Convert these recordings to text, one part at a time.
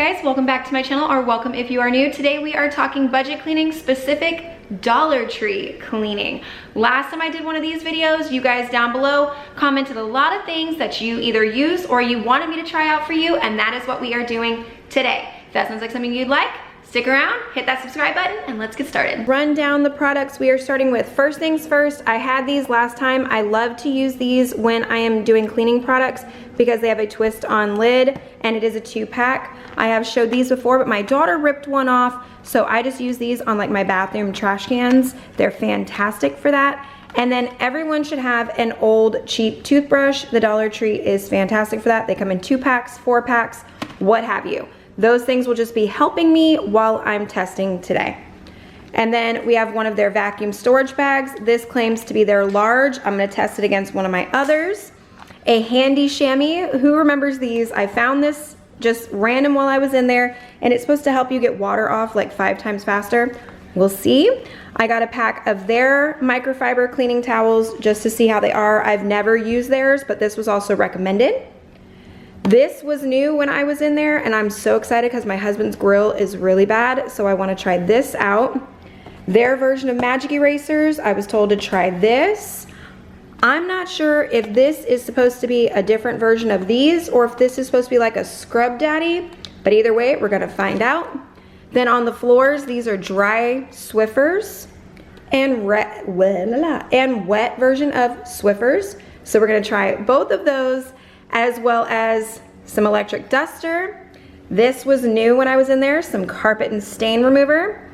Hey guys, welcome back to my channel, or welcome if you are new. Today we are talking budget cleaning, specific Dollar Tree cleaning. Last time I did one of these videos, you guys down below commented a lot of things that you either use or you wanted me to try out for you, and that is what we are doing today. If that sounds like something you'd like, stick around, hit that subscribe button, and let's get started. Run down the products we are starting with. First things first, I had these last time. I love to use these when I am doing cleaning products because they have a twist on lid and it is a 2-pack. I have showed these before, but my daughter ripped one off, so I just use these on like my bathroom trash cans. They're fantastic for that. And then everyone should have an old cheap toothbrush. The Dollar Tree is fantastic for that. They come in 2-packs, 4-packs, what have you. Those things will just be helping me while I'm testing today. And then we have one of their vacuum storage bags. This claims to be their large. I'm gonna test it against one of my others. A handy chamois. Who remembers these? I found this just random while I was in there, and it's supposed to help you get water off like 5 times faster. We'll see. I got a pack of their microfiber cleaning towels just to see how they are. I've never used theirs, but this was also recommended. This was new when I was in there, and I'm so excited because my husband's grill is really bad, so I want to try this out. Their version of magic erasers, I was told to try this. I'm not sure if this is supposed to be a different version of these or if this is supposed to be like a scrub daddy, but either way, we're gonna find out. Then on the floors, these are dry Swiffers and wet version of Swiffers. So we're gonna try both of those, as well as some electric duster. This was new when I was in there, some carpet and stain remover.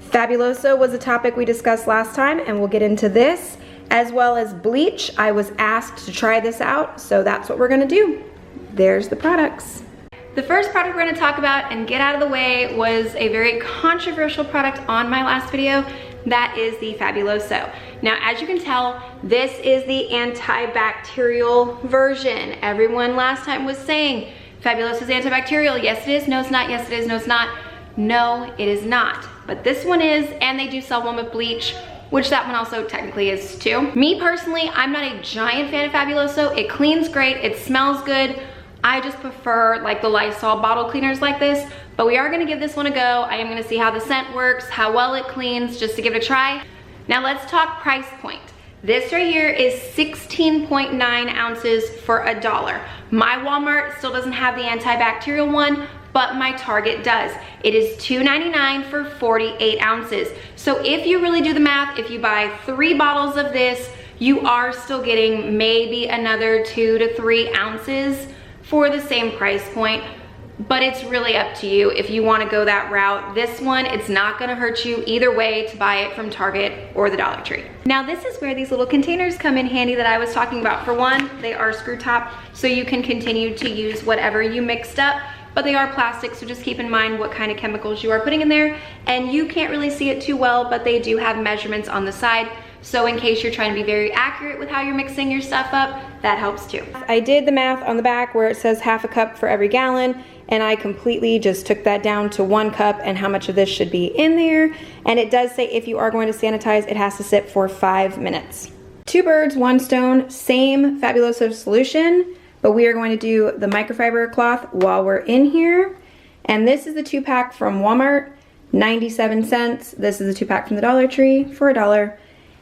Fabuloso was a topic we discussed last time, and we'll get into this, as well as Bleach. I was asked to try this out, so that's what we're gonna do. There's the products. The first product we're gonna talk about and get out of the way was a very controversial product on my last video. That is the Fabuloso. Now, as you can tell, this is the antibacterial version. Everyone last time was saying, Fabuloso is antibacterial. Yes, it is. No, it's not. Yes, it is. No, it's not. No, it is not. But this one is, and they do sell one with bleach, which that one also technically is too. Me personally, I'm not a giant fan of Fabuloso. It cleans great. It smells good. I just prefer like the Lysol bottle cleaners like this, but we are gonna give this one a go. I am gonna see how the scent works, how well it cleans, just to give it a try. Now let's talk price point. This right here is 16.9 ounces for $1. My Walmart still doesn't have the antibacterial one, but my Target does. It is $2.99 for 48 ounces. So if you really do the math, if you buy 3 bottles of this, you are still getting maybe another 2 to 3 ounces for the same price point, but it's really up to you if you want to go that route. This one, it's not going to hurt you either way to buy it from Target or the Dollar Tree. Now this is where these little containers come in handy that I was talking about. For one, they are screw top, so you can continue to use whatever you mixed up, but they are plastic, so just keep in mind what kind of chemicals you are putting in there. And you can't really see it too well, but they do have measurements on the side. So in case you're trying to be very accurate with how you're mixing your stuff up, that helps too. I did the math on the back where it says half a cup for every gallon, and I completely just took that down to 1 cup and how much of this should be in there. And it does say if you are going to sanitize, it has to sit for 5 minutes. 2 birds, 1 stone, same Fabuloso solution, but we are going to do the microfiber cloth while we're in here. And this is the 2-pack from Walmart, 97 cents. This is the 2-pack from the Dollar Tree for $1.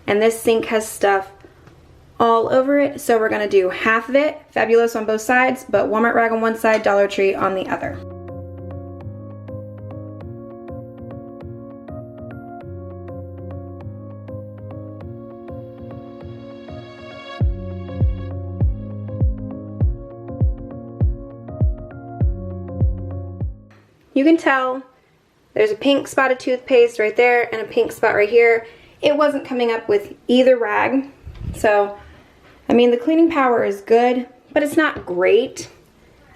And this sink has stuff all over it, so we're gonna do half of it, Fabuloso on both sides, but Walmart rag on one side, Dollar Tree on the other. You can tell there's a pink spot of toothpaste right there and a pink spot right here. It wasn't coming up with either rag. So, I mean, the cleaning power is good, but it's not great.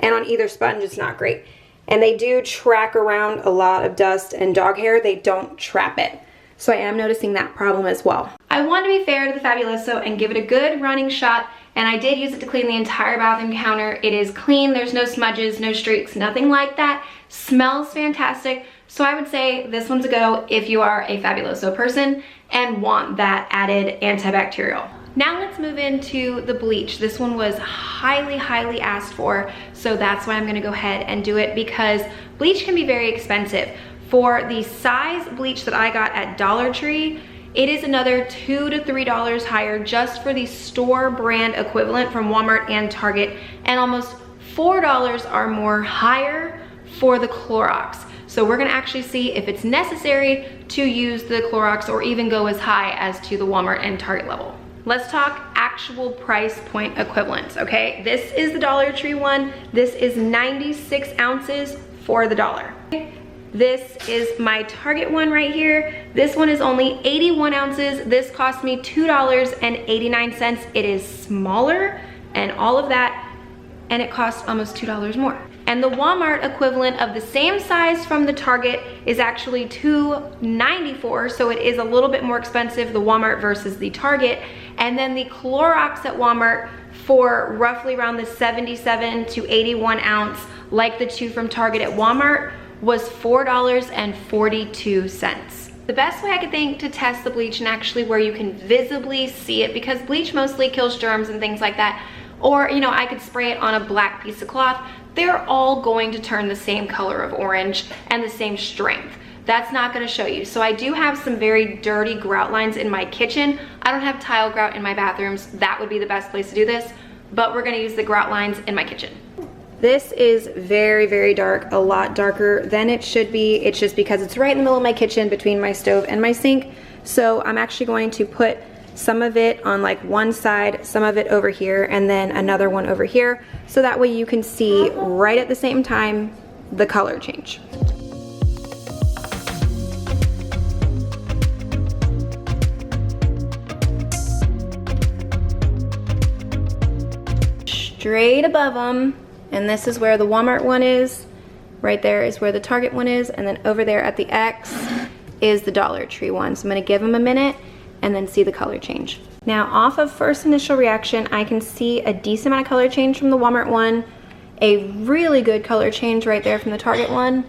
And on either sponge, it's not great. And they do track around a lot of dust and dog hair. They don't trap it. So I am noticing that problem as well. I want to be fair to the Fabuloso and give it a good running shot. And I did use it to clean the entire bathroom counter. It is clean. There's no smudges, no streaks, nothing like that. Smells fantastic. So I would say this one's a go if you are a Fabuloso person and want that added antibacterial. Now let's move into the bleach. This one was highly asked for, so that's why I'm gonna go ahead and do it, because Bleach can be very expensive. For the size bleach that I got at Dollar Tree, it is another $2 to $3 higher just for the store brand equivalent from Walmart and Target, and almost $4 or more higher for the Clorox. So we're gonna actually see if it's necessary to use the Clorox or even go as high as to the Walmart and Target level. Let's talk actual price point equivalents, okay? This is the Dollar Tree one. This is 96 ounces for the $1. This is my Target one right here. This one is only 81 ounces. This cost me $2.89. It is smaller and all of that, and it costs almost $2 more. And the Walmart equivalent of the same size from the Target is actually $2.94, so it is a little bit more expensive, the Walmart versus the Target. And then the Clorox at Walmart for roughly around the 77 to 81 ounce, like the two from Target at Walmart, was $4.42. The best way I could think to test the bleach, and actually where you can visibly see it, because bleach mostly kills germs and things like that, or you know, I could spray it on a black piece of cloth, they're all going to turn the same color of orange and the same strength. That's not gonna show you. So I do have some very dirty grout lines in my kitchen. I don't have tile grout in my bathrooms. That would be the best place to do this, but we're gonna use the grout lines in my kitchen. This is very, very dark, a lot darker than it should be. It's just because it's right in the middle of my kitchen between my stove and my sink. So I'm actually going to put some of it on like one side, some of it over here, and then another one over here. So that way you can see right at the same time the color change. Straight above them, and this is where the Walmart one is. Right there is where the Target one is, and then over there at the X is the Dollar Tree one. So I'm gonna give them a minute and then see the color change. Now off of first initial reaction, I can see a decent amount of color change from the Walmart one, a really good color change right there from the Target one,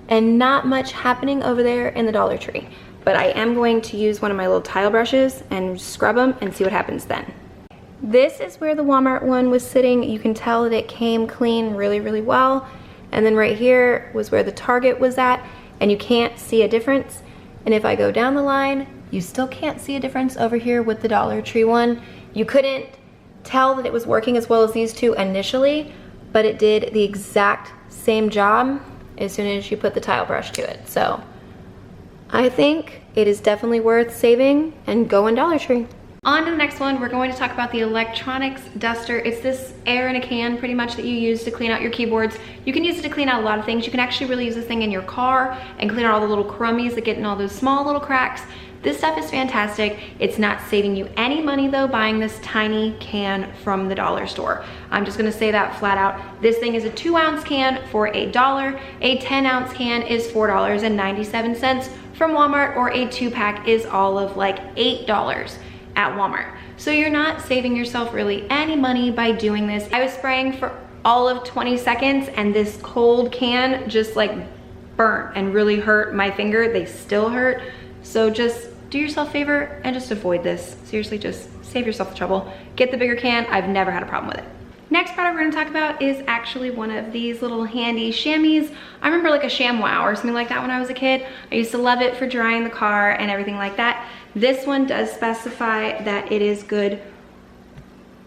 and not much happening over there in the Dollar Tree. But I am going to use one of my little tile brushes and scrub them and see what happens then. This is where the Walmart one was sitting. You can tell that it came clean really, really well. And then right here was where the Target was at, and you can't see a difference. And if I go down the line, you still can't see a difference over here with the Dollar Tree one. You couldn't tell that it was working as well as these two initially, but it did the exact same job as soon as you put the tile brush to it. So I think it is definitely worth saving and going Dollar Tree. On to the next one, we're going to talk about the electronics duster. It's this air in a can pretty much that you use to clean out your keyboards. You can use it to clean out a lot of things. You can actually really use this thing in your car and clean out all the little crummies that get in all those small little cracks. This stuff is fantastic. It's not saving you any money though, buying this tiny can from the dollar store. I'm just gonna say that flat out. This thing is a 2-ounce can for $1. A 10-ounce can is $4.97 from Walmart, or a 2-pack is all of like $8 at Walmart. So you're not saving yourself really any money by doing this. I was spraying for all of 20 seconds and this cold can just like burnt and really hurt my finger. They still hurt. So just do yourself a favor and just avoid this. Seriously, just save yourself the trouble. Get the bigger can. I've never had a problem with it. Next product we're gonna talk about is actually one of these little handy chamois. I remember like a ShamWow or something like that when I was a kid. I used to love it for drying the car and everything like that. This one does specify that it is good.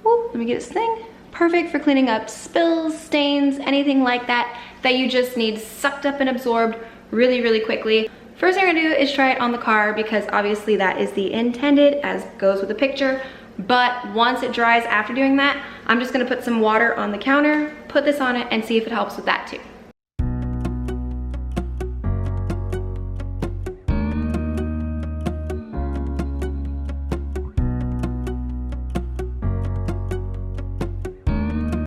Ooh, let me get this thing. Perfect for cleaning up spills, stains, anything like that, that you just need sucked up and absorbed really, really quickly. First thing I'm gonna do is try it on the car because obviously that is the intended, as goes with the picture. But once it dries after doing that, I'm just gonna put some water on the counter, put this on it, and see if it helps with that too.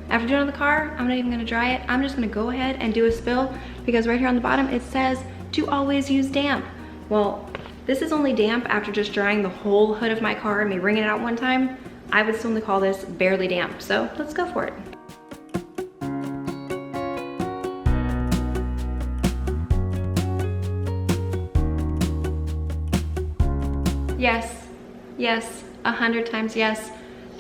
After doing it on the car, I'm not even gonna dry it. I'm just gonna go ahead and do a spill because right here on the bottom it says to always use damp. Well, this is only damp after just drying the whole hood of my car and me wringing it out one time. I would still only call this barely damp, so let's go for it. Yes, yes, 100 times yes.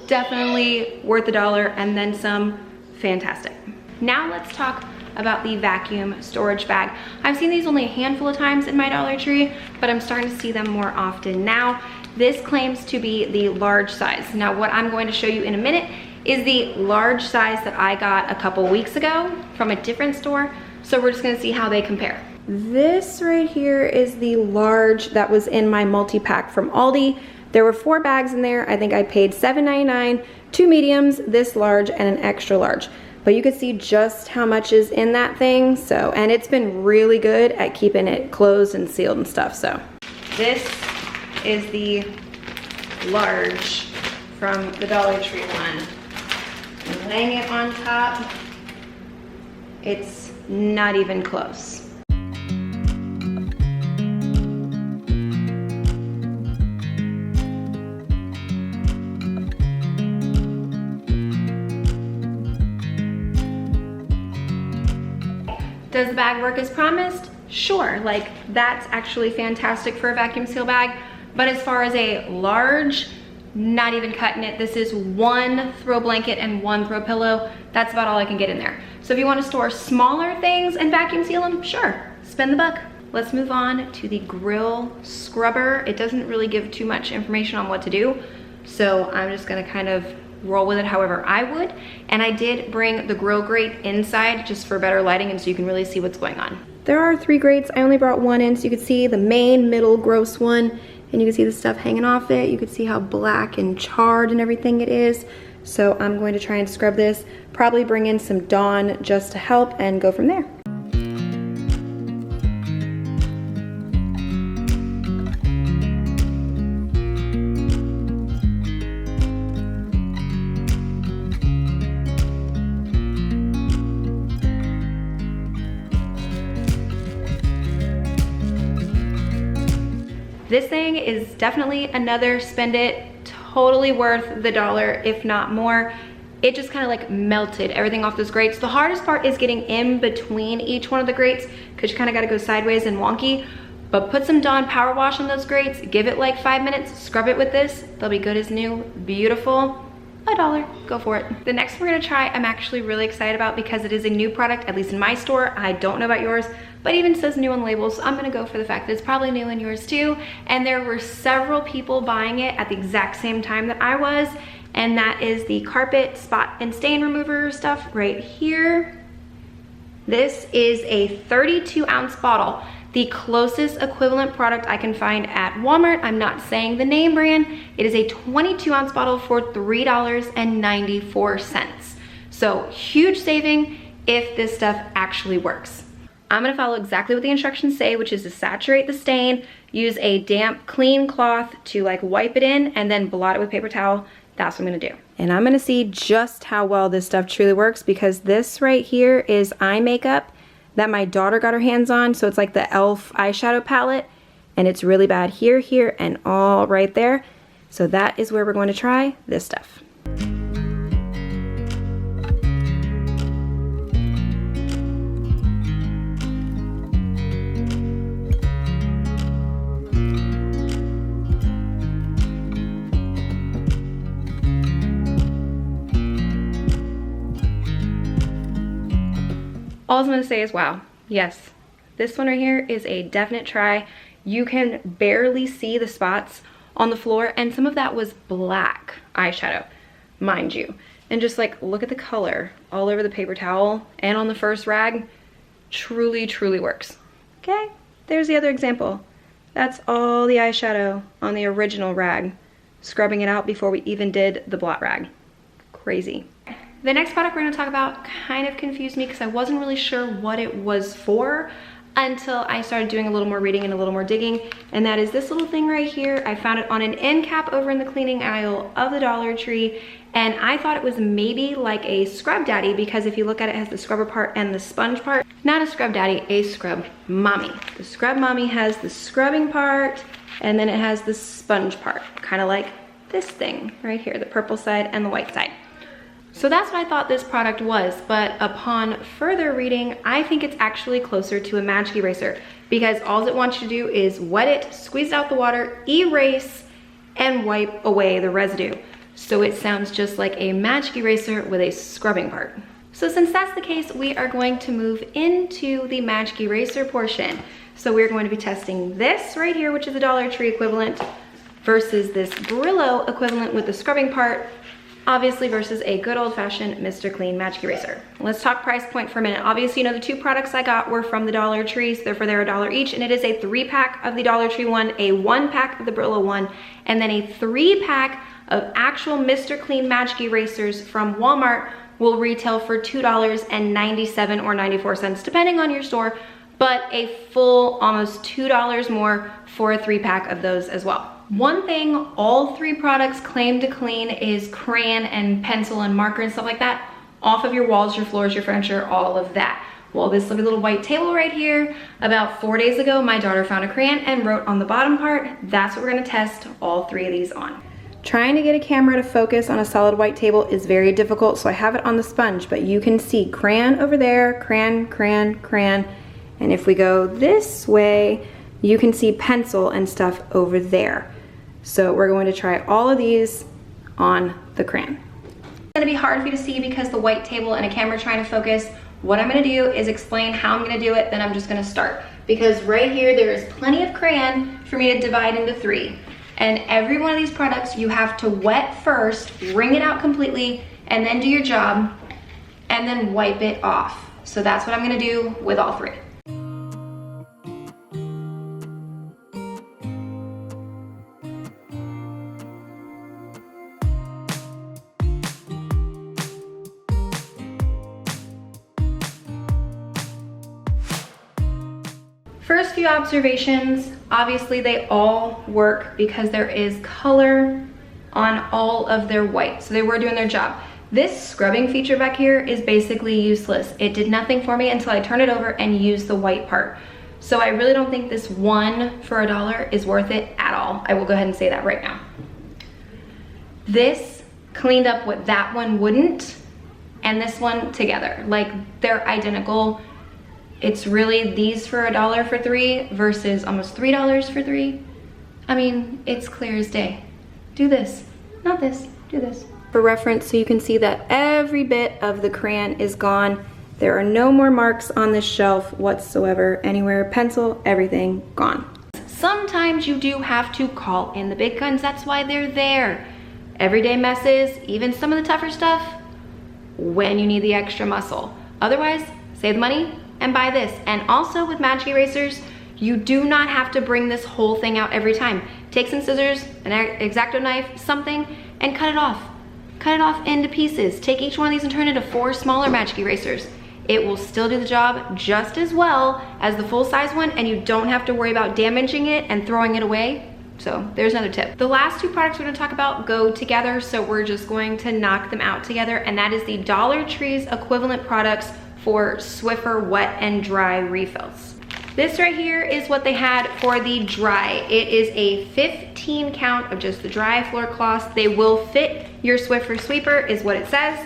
Definitely worth $1 and then some. Fantastic. Now let's talk about the vacuum storage bag. I've seen these only a handful of times in my Dollar Tree, but I'm starting to see them more often now. This claims to be the large size. Now, what I'm going to show you in a minute is the large size that I got a couple weeks ago from a different store. So we're just gonna see how they compare. This right here is the large that was in my multi-pack from Aldi. There were 4 bags in there. I think I paid $7.99, 2 mediums, this large, and an extra large. But you can see just how much is in that thing. So, and it's been really good at keeping it closed and sealed and stuff. So this is the large from the Dollar Tree one. I'm laying it on top. It's not even close. Does the bag work as promised? Sure, like that's actually fantastic for a vacuum seal bag. But as far as a large, not even cutting it. This is 1 throw blanket and 1 throw pillow. That's about all I can get in there. So if you want to store smaller things and vacuum seal them, sure, spend the buck. Let's move on to the grill scrubber. It doesn't really give too much information on what to do, so I'm just gonna kind of roll with it however I would. And I did bring the grill grate inside just for better lighting and so you can really see what's going on. There are 3 grates. I only brought 1 in so you can see the main, middle, gross one, and you can see the stuff hanging off it. You can see how black and charred and everything it is. So I'm going to try and scrub this, probably bring in some Dawn just to help and go from there. This thing is definitely another spend it, totally worth the $1, if not more. It just kind of like melted everything off those grates. The hardest part is getting in between each one of the grates because you kind of got to go sideways and wonky. But put some Dawn power wash on those grates, give it like 5 minutes, scrub it with this. They'll be good as new, beautiful. $1, go for it. The next we're gonna try, I'm actually really excited about because it is a new product, at least in my store. I don't know about yours, but it even says new on labels. So I'm gonna go for the fact that it's probably new in yours too. And there were several people buying it at the exact same time that I was. And that is the carpet spot and stain remover stuff right here. This is a 32-ounce bottle. The closest equivalent product I can find at Walmart, I'm not saying the name brand, it is a 22-ounce bottle for $3.94. So huge saving if this stuff actually works. I'm gonna follow exactly what the instructions say, which is to saturate the stain, use a damp, clean cloth to like wipe it in, and then blot it with paper towel. That's what I'm gonna do. And I'm gonna see just how well this stuff truly works because this right here is eye makeup that my daughter got her hands on. So it's like the e.l.f. eyeshadow palette, and it's really bad here, here, and all right there. So that is where we're going to try this stuff. All I'm gonna say is wow. Yes, this one right here is a definite try. You can barely see the spots on the floor, and some of that was black eyeshadow, mind you. And just like, look at the color all over the paper towel and on the first rag. Truly, truly works. Okay, there's the other example. That's all the eyeshadow on the original rag, scrubbing it out before we even did the blot rag. Crazy. The next product we're gonna talk about kind of confused me because I wasn't really sure what it was for until I started doing a little more reading and a little more digging, and that is this little thing right here. I found it on an end cap over in the cleaning aisle of the Dollar Tree, and I thought it was maybe like a scrub daddy because if you look at it, it has the scrubber part and the sponge part. Not a scrub daddy, a scrub mommy. The scrub mommy has the scrubbing part, and then it has the sponge part, kind of like this thing right here, the purple side and the white side. So that's what I thought this product was, but upon further reading, I think it's actually closer to a magic eraser because all it wants you to do is wet it, squeeze out the water, erase, and wipe away the residue. So it sounds just like a magic eraser with a scrubbing part. So since that's the case, we are going to move into the magic eraser portion. So we're going to be testing this right here, which is the Dollar Tree equivalent, versus this Brillo equivalent with the scrubbing part, obviously versus a good old-fashioned Mr. Clean magic eraser. Let's talk price point for a minute. Obviously, you know the two products I got were from the Dollar Tree, so therefore they're $1 each, and it is a 3-pack of the Dollar Tree one, a 1-pack of the Brillo one, and then a 3-pack of actual Mr. Clean magic erasers from Walmart will retail for $2.97 or 94 cents, depending on your store, but a full almost $2 more for a 3-pack of those as well. One thing all 3 products claim to clean is crayon and pencil and marker and stuff like that off of your walls, your floors, your furniture, all of that. Well, this lovely little white table right here, about 4 days ago, my daughter found a crayon and wrote on the bottom part. That's what we're gonna test all 3 of these on. Trying to get a camera to focus on a solid white table is very difficult, so I have it on the sponge, but you can see crayon over there, crayon, crayon, crayon, and if we go this way, you can see pencil and stuff over there. So we're going to try all of these on the crayon. It's gonna be hard for you to see because the white table and a camera trying to focus. What I'm gonna do is explain how I'm gonna do it, then I'm just gonna start. Because right here, there is plenty of crayon for me to divide into 3. And every one of these products you have to wet first, wring it out completely, and then do your job, and then wipe it off. So that's what I'm gonna do with all 3. First few observations, obviously they all work because there is color on all of their white, so they were doing their job. This scrubbing feature back here is basically useless. It did nothing for me until I turned it over and used the white part. So I really don't think this one for $1 is worth it at all. I will go ahead and say that right now. This cleaned up what that one wouldn't, and this one together. Like, they're identical. It's really these for $1 for 3 versus almost $3 for 3. I mean, it's clear as day. Do this, not this, do this. For reference, so you can see that every bit of the crayon is gone. There are no more marks on this shelf whatsoever, anywhere, pencil, everything gone. Sometimes you do have to call in the big guns, that's why they're there. Everyday messes, even some of the tougher stuff, when you need the extra muscle. Otherwise, save the money and buy this. And also with magic erasers, you do not have to bring this whole thing out every time. Take some scissors, an X-Acto knife, something, and cut it off. Cut it off into pieces. Take each one of these and turn it into 4 smaller magic erasers. It will still do the job just as well as the full-size one, and you don't have to worry about damaging it and throwing it away. So there's another tip. The last 2 products we're gonna talk about go together, so we're just going to knock them out together, and that is the Dollar Tree's equivalent products for Swiffer wet and dry refills. This right here is what they had for the dry. It is a 15 count of just the dry floor cloths. They will fit your Swiffer sweeper is what it says.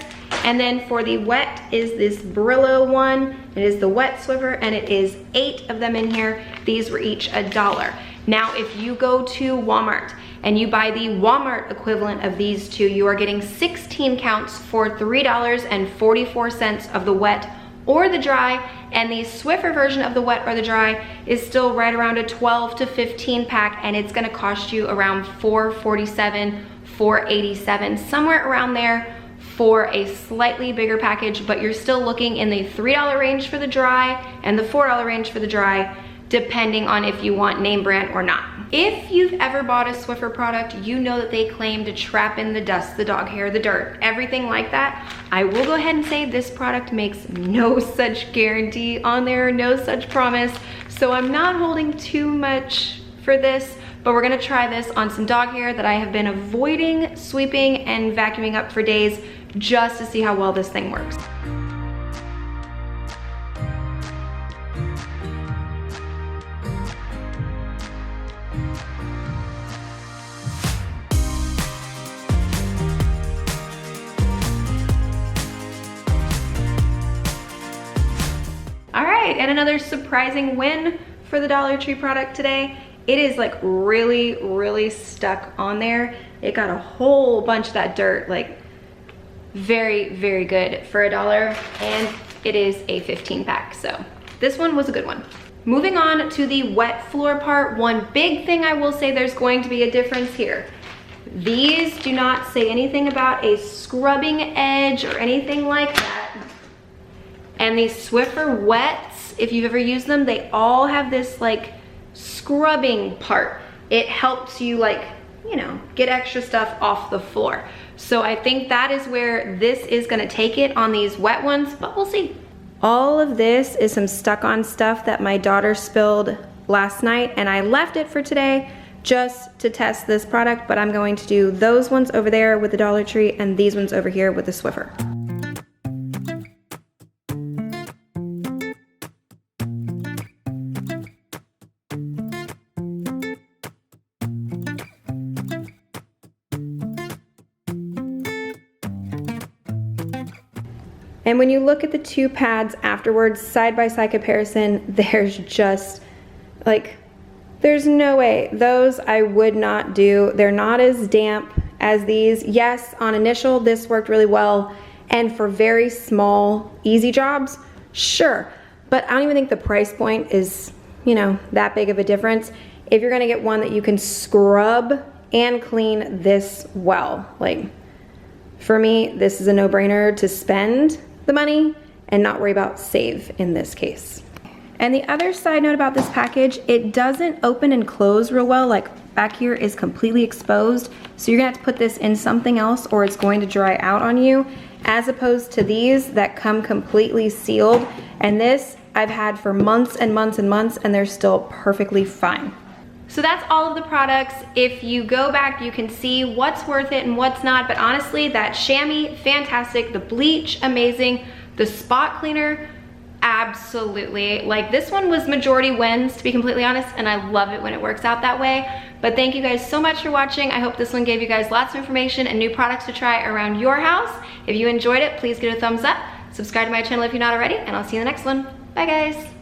And then for the wet is this Brillo one. It is the wet Swiffer, and it is 8 of them in here. These were each $1. Now, if you go to Walmart and you buy the Walmart equivalent of these 2, you are getting 16 counts for $3.44 of the wet or the dry, and the Swiffer version of the wet or the dry is still right around a 12 to 15 pack, and it's gonna cost you around $4.47, $4.87, somewhere around there for a slightly bigger package, but you're still looking in the $3 range for the dry and the $4 range for the dry, depending on if you want name brand or not. If you've ever bought a Swiffer product, you know that they claim to trap in the dust, the dog hair, the dirt, everything like that. I will go ahead and say this product makes no such guarantee on there, no such promise. So I'm not holding too much for this, but we're gonna try this on some dog hair that I have been avoiding sweeping and vacuuming up for days just to see how well this thing works. And another surprising win for the Dollar Tree product today. It is like really stuck on there. It got a whole bunch of that dirt like very, very good for $1, and it is a 15 pack. So this one was a good one. Moving on to the wet floor part, one big thing I will say there's going to be a difference here. These do not say anything about a scrubbing edge or anything like that. And these Swiffer wets, if you've ever used them, they all have this like scrubbing part. It helps you like, you know, get extra stuff off the floor. So I think that is where this is gonna take it on these wet ones, but we'll see. All of this is some stuck-on stuff that my daughter spilled last night, and I left it for today just to test this product, but I'm going to do those ones over there with the Dollar Tree and these ones over here with the Swiffer. And when you look at the two pads afterwards, side-by-side comparison, there's just like, there's no way. Those I would not do. They're not as damp as these. Yes, on initial, this worked really well. And for very small, easy jobs, sure. But I don't even think the price point is, you know, that big of a difference. If you're gonna get one that you can scrub and clean this well, like, for me, this is a no-brainer to spend the money and not worry about save in this case. And the other side note about this package, it doesn't open and close real well. Like back here is completely exposed. So you're gonna have to put this in something else or it's going to dry out on you, as opposed to these that come completely sealed. And this I've had for months and months and months and they're still perfectly fine. So that's all of the products. If you go back, you can see what's worth it and what's not, but honestly, that chamois, fantastic. The bleach, amazing. The spot cleaner, absolutely. Like this one was majority wins, to be completely honest, and I love it when it works out that way. But thank you guys so much for watching. I hope this one gave you guys lots of information and new products to try around your house. If you enjoyed it, please give it a thumbs up. Subscribe to my channel if you're not already, and I'll see you in the next one. Bye guys.